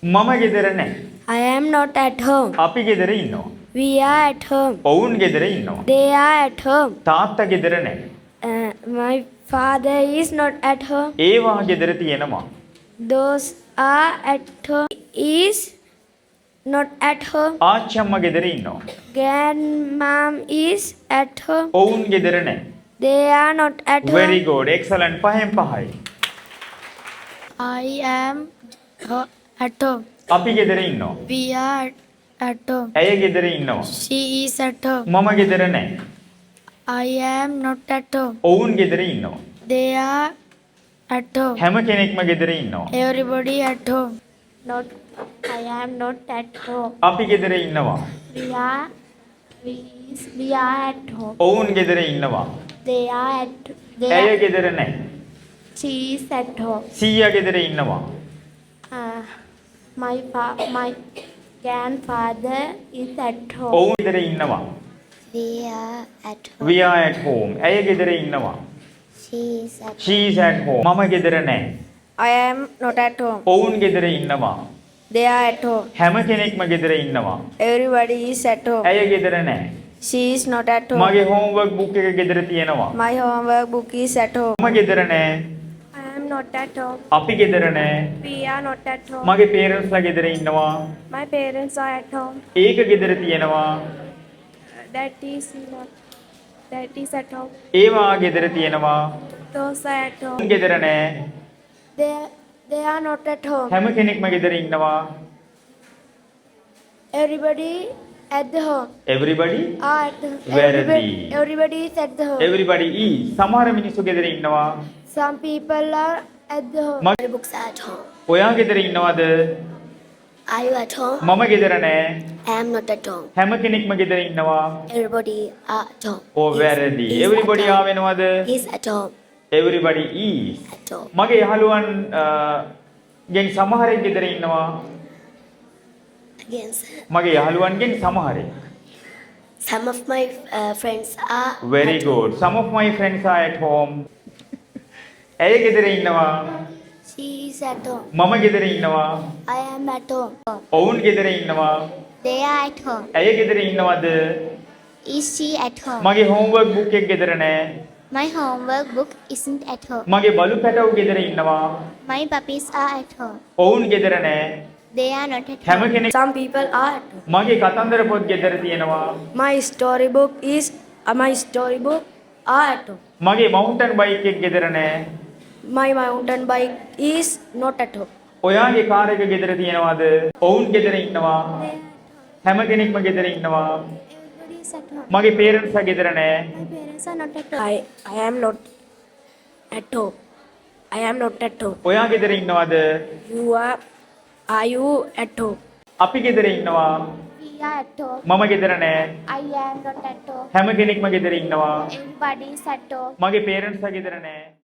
මම ගෙදර නැහැ. I am not at home. අපි ගෙදර ඉන්නවා. We are at home. ඔවුන් ගෙදර ඉන්නවා. They are at home. තාත්තා ගෙදර නැහැ. My father is not at home. ඒවා ගෙදර තියෙනවා. Those are at home. Is not at home. ආච්චි අම්මා ගෙදර ඉන්නවා. Grandmom is at home. ඔවුන් ගෙදර නැහැ. They are not at home. very good excellent පහෙන් පහයි. I am at home. අපි ගෙදර ඉන්නවා. We are at home. ඇය ගෙදර ඉන්නවා. She is at home. මම ගෙදර නැහැ. I am not at home. ඔවුන් ගෙදර ඉන්නවා. They are at home. හැම කෙනෙක්ම ගෙදර ඉන්නවා. Everybody at home. Not. I am not at home. අපි ගෙදර ඉන්නවා. We are at home. ඔවුන් ගෙදර ඉන්නවා. They are at. ඇය ගෙදර නැහැ. She is at home. සීයා ගෙදර ඉන්නවා. My grandfather is at home. ඔවුන් ගෙදර ඉන්නවා. We are at home. we are at home. ඇය ගෙදර ඉන්නවා. She is at. she is at home. මම ගෙදර නැහැ. I am not at home. ඔවුන් ගෙදර ඉන්නවා. They are at home. හැම කෙනෙක්ම ගෙදර ඉන්නවා. Everybody is at home. ඇය ගෙදර නැහැ. She is not at home. මගේ homework book එක ගෙදර තියෙනවා. My homework book is at home. මම ගෙදර නැහැ. I am not at home. අපි ගෙදර නැහැ. We are not at home. මගේ parents ලා ගෙදර ඉන්නවා. My parents are at home. ඒක ගෙදර තියෙනවා. That is not. That is at home. ඒවා ගෙදර තියෙනවා. Those are at home. ගෙදර නැහැ. They are not at home. හැම කෙනෙක්ම ගෙදර ඉන්නවා. Everybody at the home. everybody Are at the Where is everybody is at the home. everybody is සමහර මිනිස්සු ගෙදර ඉන්නවා. Some people are at the home. My books are at home. ඔයා ගෙදර ඉන්නවද? Are you at home? මම ගෙදර නැහැ. I am not at home. හැම කෙනෙක්ම ගෙදර ඉන්නවා. Everybody are at home. ඕ වැරදි. everybody ආ වෙනවද? Is at home. everybody is At home. මගේ යහළුවන් ගෙන් සමහරෙක් ගෙදර ඉන්නවා. Again, මගේ යහළුවන්ගෙන් සමහරෙක්. some of my friends are. very good some of my friends are at home. ඇය ගෙදර ඉන්නවා. She is at home. මම ගෙදර ඉන්නවා. I am at home. ඔවුන් ගෙදර ඉන්නවා. They are at home. ඇය ගෙදර ඉන්නවද? Is she at home? මගේ homework book එක ගෙදර නැහැ. My homework book isn't at home. මගේ බලු පැටව් ගෙදර ඉන්නවා. My puppies are at home. ඔවුන් ගෙදර නැහැ. They are not at හැම home. කෙනෙක් Some people are at home. මගේ කතන්දර පොත් ගෙදර තියෙනවා. My storybook are at home. මගේ mountain bike එක ගෙදර නැහැ. My mountain bike is not at home. ඔයාගේ කාර් එක ගෙදර තියෙනවද? ඔවුන් ගෙදර ඉන්නවා. හැම කෙනෙක්ම ගෙදර ඉන්නවා. Everybody is at home. මගේ parents ලා ගෙදර නැහැ. My parents are not at home. I am not at home. I am not at home. ඔයා ගෙදර ඉන්නවද? Are you at home? අපි ගෙදර ඉන්නවා. We are at home. මම ගෙදර නැහැ. I am not at home. හැම කෙනෙක්ම ගෙදර ඉන්නවා. Everybody is at home. මගේ parents ලා ගෙදර නැහැ.